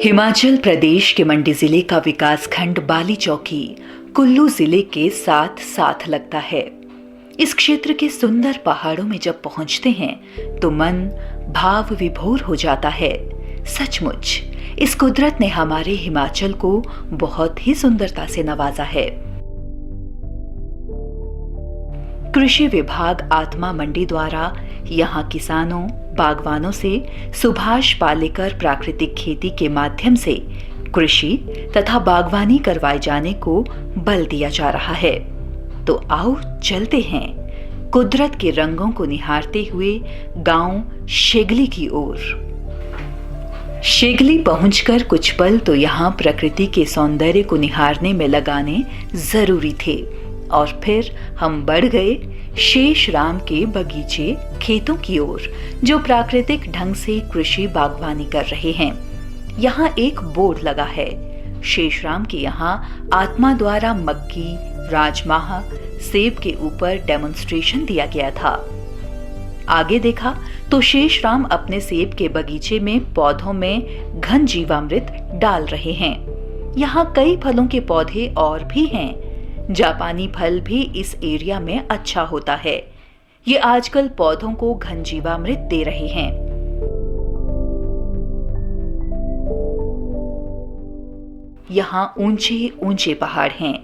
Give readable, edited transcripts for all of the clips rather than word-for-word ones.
हिमाचल प्रदेश के मंडी जिले का विकासखंड बाली चौकी कुल्लू जिले के साथ साथ लगता है। इस क्षेत्र के सुंदर पहाड़ों में जब पहुंचते हैं तो मन भाव विभोर हो जाता है। सचमुच इस कुदरत ने हमारे हिमाचल को बहुत ही सुंदरता से नवाजा है। कृषि विभाग आत्मा मंडी द्वारा यहाँ किसानों बागवानों से सुभाष पालेकर प्राकृतिक खेती के माध्यम से कृषि तथा बागवानी करवाए जाने को बल दिया जा रहा है। तो आओ चलते हैं कुदरत के रंगों को निहारते हुए गांव शेगली की ओर। शेगली पहुंचकर कुछ पल तो यहाँ प्रकृति के सौंदर्य को निहारने में लगाने जरूरी थे और फिर हम बढ़ गए शेष राम के बगीचे खेतों की ओर, जो प्राकृतिक ढंग से कृषि बागवानी कर रहे हैं। यहाँ एक बोर्ड लगा है। शेष राम के यहाँ आत्मा द्वारा मक्की, राजमाह, सेब के ऊपर डेमोन्स्ट्रेशन दिया गया था। आगे देखा तो शेष राम अपने सेब के बगीचे में पौधों में घन जीवामृत डाल रहे हैं। यहाँ कई फलों के पौधे और भी हैं। जापानी फल भी इस एरिया में अच्छा होता है। ये आजकल पौधों को घन जीवामृत दे रहे हैं। यहाँ ऊंचे ऊंचे पहाड़ हैं।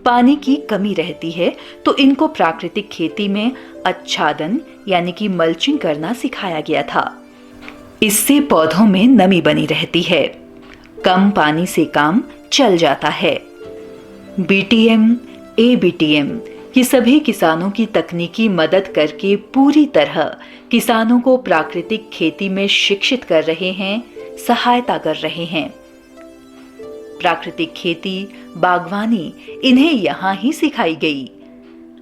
पानी की कमी रहती है तो इनको प्राकृतिक खेती में आच्छादन यानी कि मल्चिंग करना सिखाया गया था। इससे पौधों में नमी बनी रहती है। कम पानी से काम चल जाता है। बीटीएम, एबीटीएम ये सभी किसानों की तकनीकी मदद करके पूरी तरह किसानों को प्राकृतिक खेती में शिक्षित कर रहे हैं, सहायता कर रहे हैं। प्राकृतिक खेती, बागवानी इन्हें यहाँ ही सिखाई गई।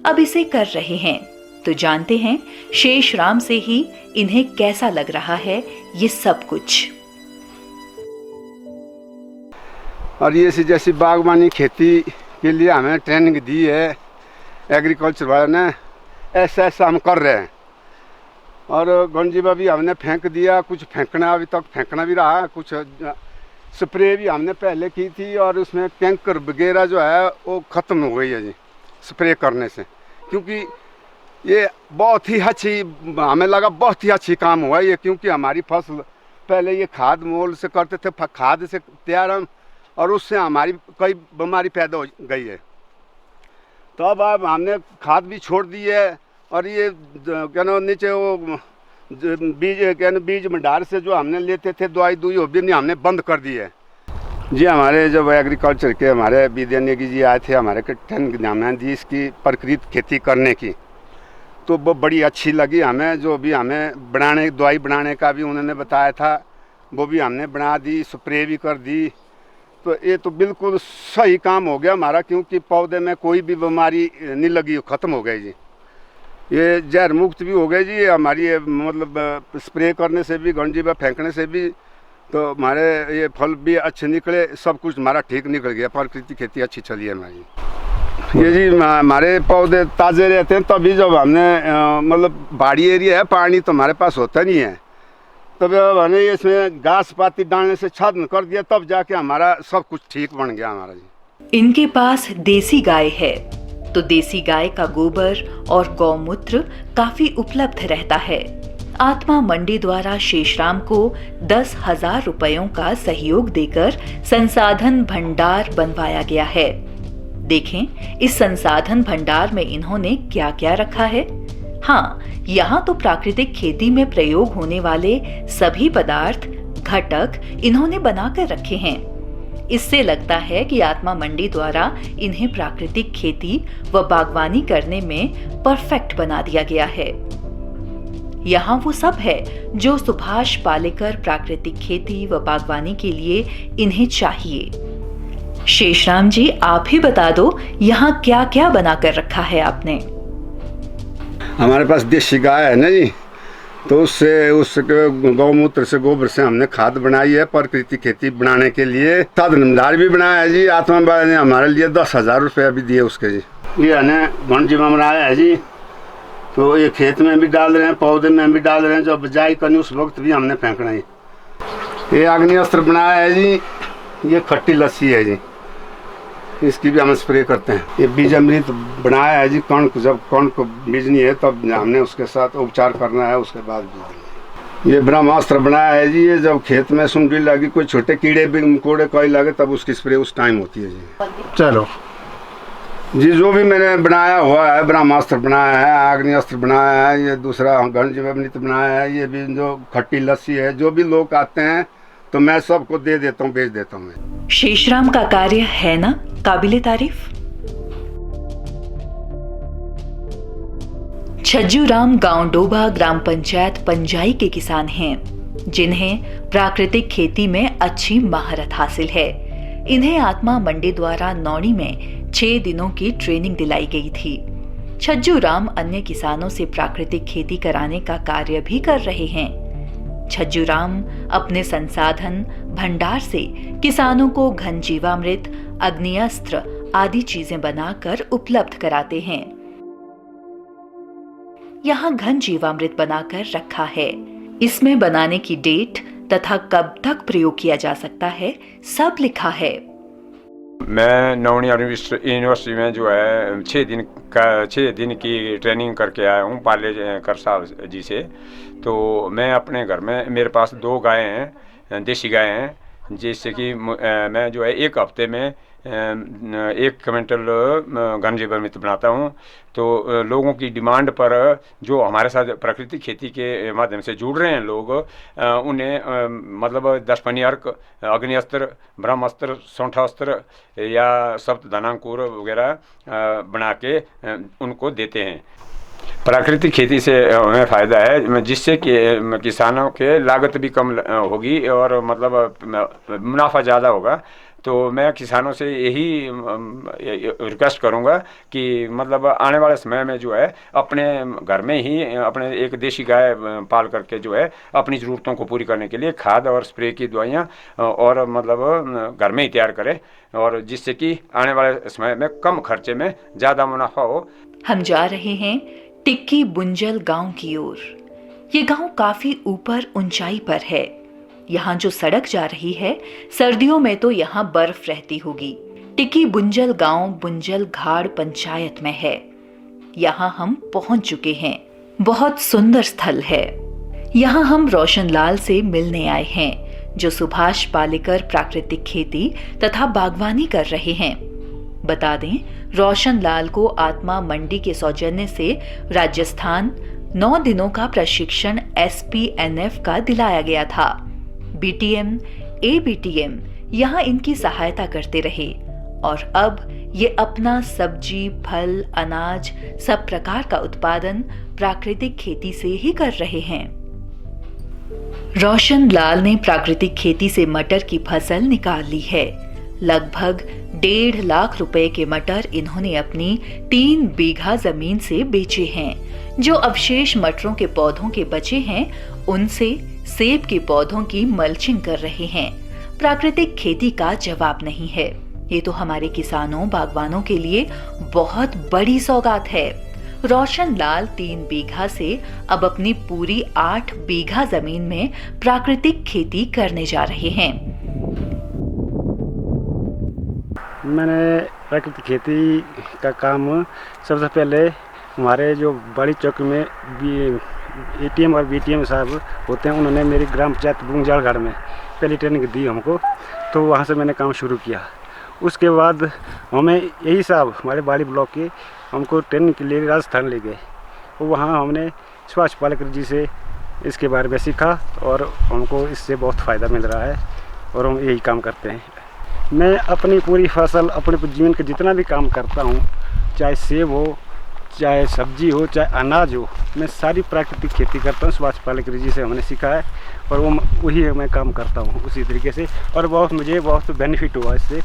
अब इसे कर रहे हैं तो जानते हैं शेष राम से ही इन्हें कैसा लग रहा है ये सब कुछ। और ये जैसी बागवानी खेती के लिए हमें ट्रेनिंग दी है एग्रीकल्चर वाले ने, ऐसा हम कर रहे हैं। और गंजीबा भी हमने फेंक दिया, कुछ फेंकना अभी तक फेंकना भी रहा, कुछ स्प्रे भी हमने पहले की थी और उसमें कैंकर वगैरह जो है वो ख़त्म हो गई है जी स्प्रे करने से। क्योंकि ये बहुत ही अच्छी, हमें लगा बहुत ही अच्छी काम हुआ ये, क्योंकि हमारी फसल पहले ये खाद मोल से करते थे, खाद से तैयार हम, और उससे हमारी कई बीमारी पैदा हो गई है। तो अब हमने खाद भी छोड़ दी है और ये क्या ना नीचे वो बीज भंडार से जो हमने लेते थे दवाई वो भी नहीं, हमने बंद कर दी है जी। हमारे जब एग्रीकल्चर के हमारे विद्यानिकी जी आए थे, हमारे ट्रेनिंग हमें दी इसकी प्राकृतिक खेती करने की, तो वो बड़ी अच्छी लगी हमें। जो भी हमें बनाने दवाई बनाने का भी उन्होंने बताया था वो भी हमने बना दी, स्प्रे भी कर दी। तो ये तो बिल्कुल सही काम हो गया हमारा, क्योंकि पौधे में कोई भी बीमारी नहीं लगी, ख़त्म हो गई जी। ये जहर मुक्त भी हो गई जी हमारी, ये मतलब स्प्रे करने से भी, गंजीबा फेंकने से भी, तो हमारे ये फल भी अच्छे निकले, सब कुछ हमारा ठीक निकल गया। प्राकृतिक खेती अच्छी चली है हमारी। ये जी हमारे पौधे ताज़े रहते हैं तभी, जब हमने मतलब पहाड़ी एरिया है, पानी तो हमारे पास होता नहीं है, तब हमने इसमें घास पाती डालने से छादन कर दिया, तब जाके हमारा सब कुछ ठीक बन गया हमारा जी। इनके पास देसी गाय है तो देसी गाय का गोबर और गौमूत्र काफी उपलब्ध रहता है। आत्मा मंडी द्वारा शेषराम को 10,000 रुपयों का सहयोग देकर संसाधन भंडार बनवाया गया है। देखें इस संसाधन भंडार में इन्होंने क्या क्या रखा है। हाँ, यहाँ तो प्राकृतिक खेती में प्रयोग होने वाले सभी पदार्थ, घटक इन्होंने बनाकर रखे हैं। इससे लगता है कि आत्मा मंडी द्वारा इन्हें प्राकृतिक खेती व बागवानी करने में परफेक्ट बना दिया गया है। यहाँ वो सब है जो सुभाष पालेकर प्राकृतिक खेती व बागवानी के लिए इन्हें चाहिए। शेषराम जी, आप ही बता दो यहाँ क्या क्या बनाकर रखा है आपने। हमारे पास देसी गाय है ना जी, तो उससे गौमूत्र से, गोबर से हमने खाद बनाई है प्राकृतिक खेती बनाने के लिए। साधन भंडार भी बनाया है जी। आत्मा बाबा ने हमारे लिए 10,000 रुपये भी दिए उसके जी। ये हमने गंजीबा बनाया है जी, तो ये खेत में भी डाल रहे हैं, पौधे में भी डाल रहे हैं। जब बिजाई करनी उस वक्त भी हमने फेंकना है। ये अग्निअस्त्र बनाया है जी, ये खट्टी लस्सी है जी, इसकी भी हम स्प्रे करते हैं। ये बीज अमृत बनाया है जी, कण जब कण को बीजनी है तब हमने उसके साथ उपचार करना है, उसके बाद बीजनी। ये ब्रह्मास्त्र बनाया है जी, ये जब खेत में सुंडी लगी, कोई छोटे कीड़े भी मकोड़े कोई लगे तब उसकी स्प्रे उस टाइम होती है जी। चलो जी जो भी मैंने बनाया हुआ है, ब्रह्मास्त्र बनाया है, आग्नेयास्त्र बनाया है, ये दूसरा घनजीवामृत बनाया है, ये भी जो खट्टी लस्सी है, जो भी लोग आते हैं तो मैं सबको दे देता हूँ, बेच देता हूँ। शेषराम का कार्य है ना काबिले तारीफ। छज्जूराम गांव डोबा ग्राम पंचायत पंजाई के किसान हैं, जिन्हें प्राकृतिक खेती में अच्छी महारत हासिल है। इन्हें आत्मा मंडी द्वारा नौणी में 6 दिनों की ट्रेनिंग दिलाई गई थी। छज्जूराम अन्य किसानों से प्राकृतिक खेती कराने का कार्य भी कर रहे हैं। छज्जूराम अपने संसाधन भंडार से किसानों को घनजीवामृत, अग्निअस्त्र आदि चीजें बनाकर उपलब्ध कराते हैं। यहाँ घनजीवामृत बनाकर रखा है। इसमें बनाने की डेट तथा कब तक प्रयोग किया जा सकता है सब लिखा है। मैं नौणी यूनिवर्सिटी में जो है 6 दिन की ट्रेनिंग करके आया हूँ पाले कर साहब जी से। तो मैं अपने घर में, मेरे पास 2 गायें हैं, देसी गायें हैं, जिससे कि मैं जो है 1 हफ्ते में 1 क्विंटल घनजीवामृत बनाता हूँ। तो लोगों की डिमांड पर जो हमारे साथ प्राकृतिक खेती के माध्यम से जुड़ रहे हैं लोग, उन्हें मतलब 10 अर्क, अग्निअस्त्र, ब्रह्मास्त्र, सौंठास्त्र या सप्तधनांकुर वगैरह बना के उनको देते हैं। प्राकृतिक खेती से हमें फ़ायदा है, जिससे कि किसानों के लागत भी कम होगी और मतलब मुनाफा ज़्यादा होगा। तो मैं किसानों से यही रिक्वेस्ट करूंगा कि मतलब आने वाले समय में जो है अपने घर में ही अपने एक देसी गाय पाल करके जो है अपनी ज़रूरतों को पूरी करने के लिए खाद और स्प्रे की दवाइयाँ और मतलब घर में ही तैयार करें, और जिससे कि आने वाले समय में कम खर्चे में ज़्यादा मुनाफा हो। हम जा रहे हैं टिक्की बुंजल गांव की ओर। ये गांव काफी ऊपर ऊंचाई पर है। यहाँ जो सड़क जा रही है, सर्दियों में तो यहाँ बर्फ रहती होगी। टिक्की बुंजल गांव बुंजल घाड़ पंचायत में है। यहाँ हम पहुंच चुके हैं। बहुत सुंदर स्थल है। यहाँ हम रोशन लाल से मिलने आए हैं, जो सुभाष पालेकर प्राकृतिक खेती तथा बागवानी कर रहे हैं। बता दें, रोशन लाल को आत्मा मंडी के सौजन्य से राजस्थान 9 दिनों का प्रशिक्षण SPNF का दिलाया गया था। BTM, ABTM यहाँ इनकी सहायता करते रहे और अब ये अपना सब्जी, फल, अनाज सब प्रकार का उत्पादन प्राकृतिक खेती से ही कर रहे हैं। रोशन लाल ने प्राकृतिक खेती से मटर की फसल निकाल ली है। लगभग 1.5 लाख रुपए के मटर इन्होंने अपनी 3 बीघा जमीन से बेचे हैं। जो अवशेष मटरों के पौधों के बचे हैं, उनसे सेब के पौधों की मल्चिंग कर रहे हैं। प्राकृतिक खेती का जवाब नहीं है। ये तो हमारे किसानों, बागवानों के लिए बहुत बड़ी सौगात है। रोशन लाल 3 बीघा से अब अपनी पूरी 8 बीघा जमीन में प्राकृतिक खेती करने जा रहे हैं। मैंने प्राकृतिक खेती का काम सबसे पहले हमारे जो बड़ी चौक में ATM और BTM साहब होते हैं, उन्होंने मेरी ग्राम पंचायत बुंजालगढ़ में पहली ट्रेनिंग दी हमको, तो वहाँ से मैंने काम शुरू किया। उसके बाद हमें यही साहब हमारे बाड़ी ब्लॉक के हमको ट्रेनिंग के लिए राजस्थान ले गए। तो वहाँ हमने सुभाष पालेकर जी से इसके बारे में सीखा और हमको इससे बहुत फ़ायदा मिल रहा है और हम यही काम करते हैं। मैं अपनी पूरी फसल, अपने जीवन का जितना भी काम करता हूँ, चाहे सेब हो, चाहे सब्जी हो, चाहे अनाज हो, मैं सारी प्राकृतिक खेती करता हूँ। सुभाष पालेकर जी से हमने सीखा है और वही मैं काम करता हूँ उसी तरीके से, और मुझे बहुत बेनिफिट हुआ इससे।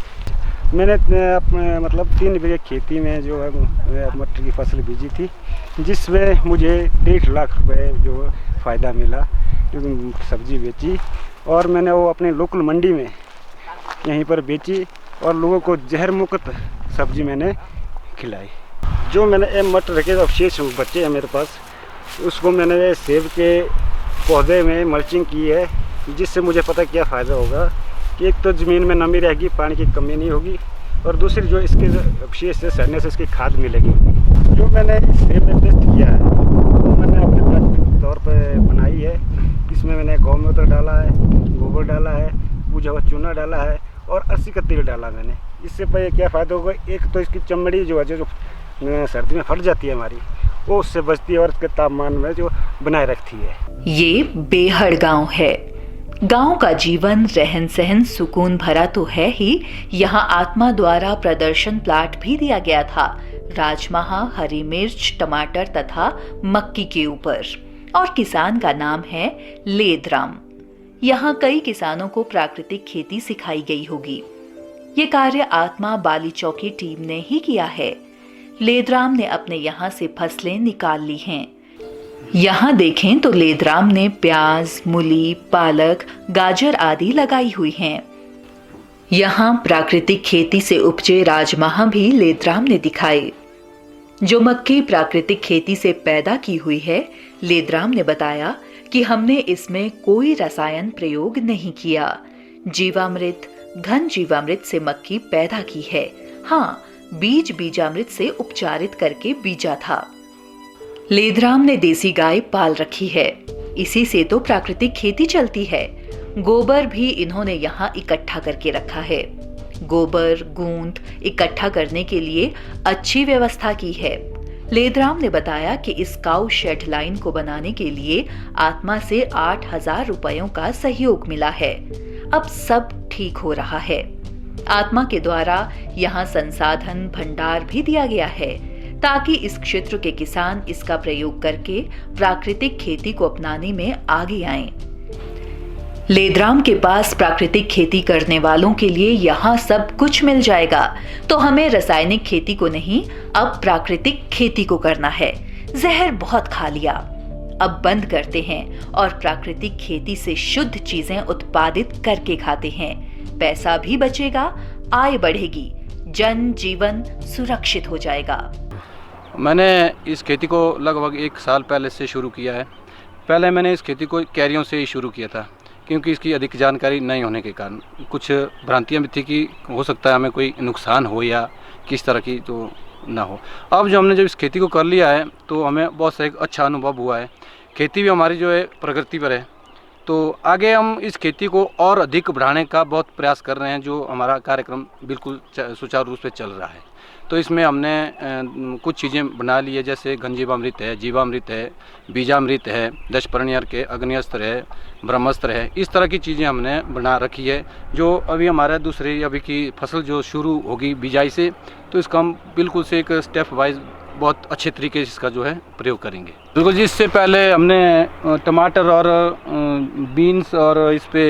मैंने अपने मतलब 3 बीघे खेती में जो है मटर की फसल बीजी थी, जिसमें मुझे 1.5 लाख रुपए जो फ़ायदा मिला। सब्जी बेची और मैंने वो अपने लोकल मंडी में यहीं पर बेची और लोगों को जहर मुक्त सब्जी मैंने खिलाई। जो मैंने मटर के अवशेष बच्चे हैं मेरे पास, उसको मैंने सेब के पौधे में मल्चिंग की है जिससे मुझे पता क्या फ़ायदा होगा कि एक तो ज़मीन में नमी रहेगी, पानी की कमी नहीं होगी, और दूसरी जो इसके अवशेष से सड़ने से इसकी खाद मिलेगी। जो मैंने इससे टेस्ट किया है वो मैंने अपने प्राकृतिक तौर पर बनाई है। इसमें मैंने गौमूत्र डाला है, गोबर डाला है, भुजा हुआ चूना डाला है और अरसी का तेल डाला मैंने। इससे पहले क्या फ़ायदा होगा, एक तो इसकी चमड़ी जो है जो सर्दी में फट जाती है हमारी, वो उससे बचती है और इसके तापमान में जो बनाए रखती है। ये बेहड़ गांव है। गांव का जीवन रहन सहन सुकून भरा तो है ही, यहाँ आत्मा द्वारा प्रदर्शन प्लाट भी दिया गया था राजमा, हरी मिर्च, टमाटर तथा मक्की के ऊपर, और किसान का नाम है लेदराम। यहाँ कई किसानों को प्राकृतिक खेती सिखाई गई होगी। ये कार्य आत्मा बाली चौकी टीम ने ही किया है। लेदराम ने अपने यहाँ से फसलें निकाल ली हैं। यहाँ देखें तो लेदराम ने प्याज, मूली, पालक, गाजर आदि लगाई हुई हैं। यहाँ प्राकृतिक खेती से उपजे राजमा भी लेदराम ने दिखाए। जो मक्की प्राकृतिक खेती से पैदा की हुई है, लेदराम ने बताया कि हमने इसमें कोई रसायन प्रयोग नहीं किया। जीवामृत, घन जीवामृत से मक्की पैदा की है। हाँ, बीजामृत से उपचारित करके बीजा था। लेदराम ने देसी गाय पाल रखी है, इसी से तो प्राकृतिक खेती चलती है। गोबर भी इन्होंने यहाँ इकट्ठा करके रखा है। गोबर, गूंद इकट्ठा करने के लिए अच्छी व्यवस्था की है। लेदराम ने बताया कि इस काऊ शेड लाइन को बनाने के लिए आत्मा से 8,000 रुपयों का सहयोग मिला है। अब सब ठीक हो रहा है। आत्मा के द्वारा यहाँ संसाधन भंडार भी दिया गया है ताकि इस क्षेत्र के किसान इसका प्रयोग करके प्राकृतिक खेती को अपनाने में आगे आएं। लेदराम के पास प्राकृतिक खेती करने वालों के लिए यहाँ सब कुछ मिल जाएगा, तो हमें रासायनिक खेती को नहीं, अब प्राकृतिक खेती को करना है। जहर बहुत खा लिया, अब बंद करते हैं और प्राकृतिक खेती से शुद्ध चीजें उत्पादित करके खाते हैं। पैसा भी बचेगा, आय बढ़ेगी, जन जीवन सुरक्षित हो जाएगा। मैंने इस खेती को लगभग 1 साल पहले से शुरू किया है। पहले मैंने इस खेती को कैरियों से ही शुरू किया था, क्योंकि इसकी अधिक जानकारी नहीं होने के कारण कुछ भ्रांतियाँ भी थी कि हो सकता है हमें कोई नुकसान हो या किस तरह की तो ना हो। अब जब इस खेती को कर लिया है तो हमें बहुत सा एक अच्छा अनुभव हुआ है। खेती भी हमारी जो है प्रगति पर है, तो आगे हम इस खेती को और अधिक बढ़ाने का बहुत प्रयास कर रहे हैं। जो हमारा कार्यक्रम बिल्कुल सुचारू रूप से चल रहा है, तो इसमें हमने कुछ चीज़ें बना ली है, जैसे घनजीवामृत है, जीवामृत है, बीजामृत है, 10 परनियर के अग्निअस्त्र है, ब्रह्मास्त्र है। इस तरह की चीज़ें हमने बना रखी है, जो अभी हमारा दूसरी अभी की फसल जो शुरू होगी बिजाई से, तो इसका हम बिल्कुल से एक स्टेप वाइज बहुत अच्छे तरीके से इसका जो है प्रयोग करेंगे। बिल्कुल जी, इससे पहले हमने टमाटर और बीन्स और इस पे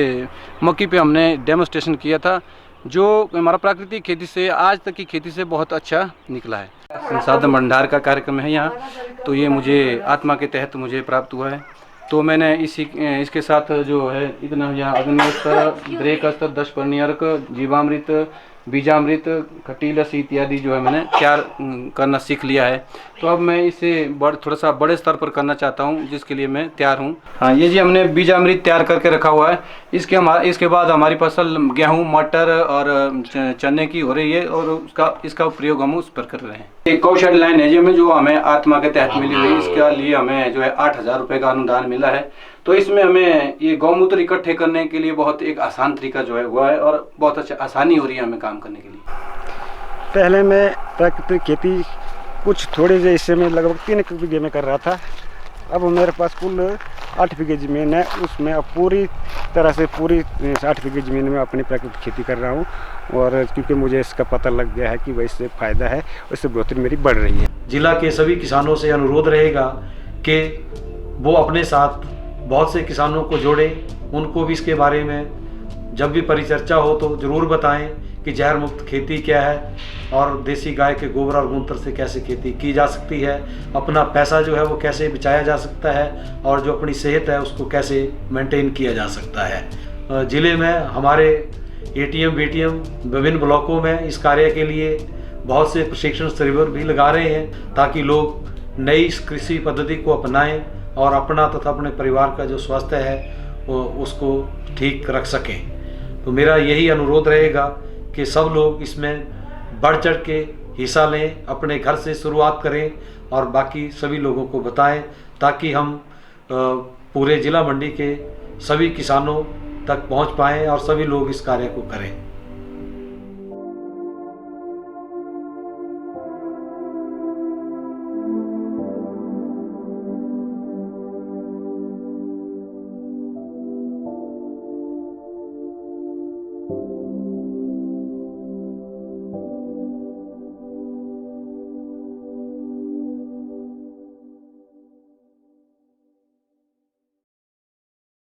मक्की पे हमने डेमोस्ट्रेशन किया था, जो हमारा प्राकृतिक खेती से आज तक की खेती से बहुत अच्छा निकला है। संसाधन भंडार का कार्यक्रम है यहाँ, तो ये मुझे आत्मा के तहत मुझे प्राप्त हुआ है। तो मैंने इसके साथ जो है इतना यहाँ अग्निअस्त्र, ब्रेक अस्त्र, 10 परनियर, जीवामृत, बीजामृत, खट्टी लस्सी इत्यादि जो है मैंने तैयार करना सीख लिया है। तो अब मैं इसे थोड़ा सा बड़े स्तर पर करना चाहता हूँ, जिसके लिए मैं तैयार हूँ। हाँ, ये जी हमने बीजामृत तैयार करके रखा हुआ है। इसके बाद हमारी फसल गेहूँ, मटर और चने की हो रही है, और इसका प्रयोग हम उस पर कर रहे हैं। एक कौशल लाइन है जी हमें, जो हमें आत्मा के तहत मिली हुई, इसके लिए हमें जो है 8,000 रुपये का अनुदान मिला है। तो इसमें हमें ये गौमूत्र इकट्ठे करने के लिए बहुत एक आसान तरीका जो है हुआ है, और बहुत अच्छा आसानी हो रही है हमें काम करने के लिए। पहले मैं प्राकृतिक खेती कुछ थोड़े से हिस्से में लगभग 3 बीघे में कर रहा था। अब मेरे पास कुल 8 बीघे ज़मीन है, उसमें अब पूरी तरह से पूरी 8 बीघे ज़मीन में अपनी प्राकृतिक खेती कर रहा हूँ। और क्योंकि मुझे इसका पता लग गया है कि वही इससे फ़ायदा है, उससे बढ़ोतरी मेरी बढ़ रही है। जिला के सभी किसानों से अनुरोध रहेगा कि वो अपने साथ बहुत से किसानों को जोड़े, उनको भी इसके बारे में जब भी परिचर्चा हो तो ज़रूर बताएं कि जहर मुक्त खेती क्या है और देसी गाय के गोबर और मूत्र से कैसे खेती की जा सकती है, अपना पैसा जो है वो कैसे बचाया जा सकता है, और जो अपनी सेहत है उसको कैसे मेंटेन किया जा सकता है। ज़िले में हमारे ATM BTM विभिन्न ब्लॉकों में इस कार्य के लिए बहुत से प्रशिक्षण शिविर भी लगा रहे हैं, ताकि लोग नई कृषि पद्धति को अपनाएं और अपना तथा अपने परिवार का जो स्वास्थ्य है उसको ठीक रख सकें। तो मेरा यही अनुरोध रहेगा कि सब लोग इसमें बढ़ चढ़ के हिस्सा लें, अपने घर से शुरुआत करें और बाकी सभी लोगों को बताएं, ताकि हम पूरे ज़िला मंडी के सभी किसानों तक पहुंच पाएं और सभी लोग इस कार्य को करें।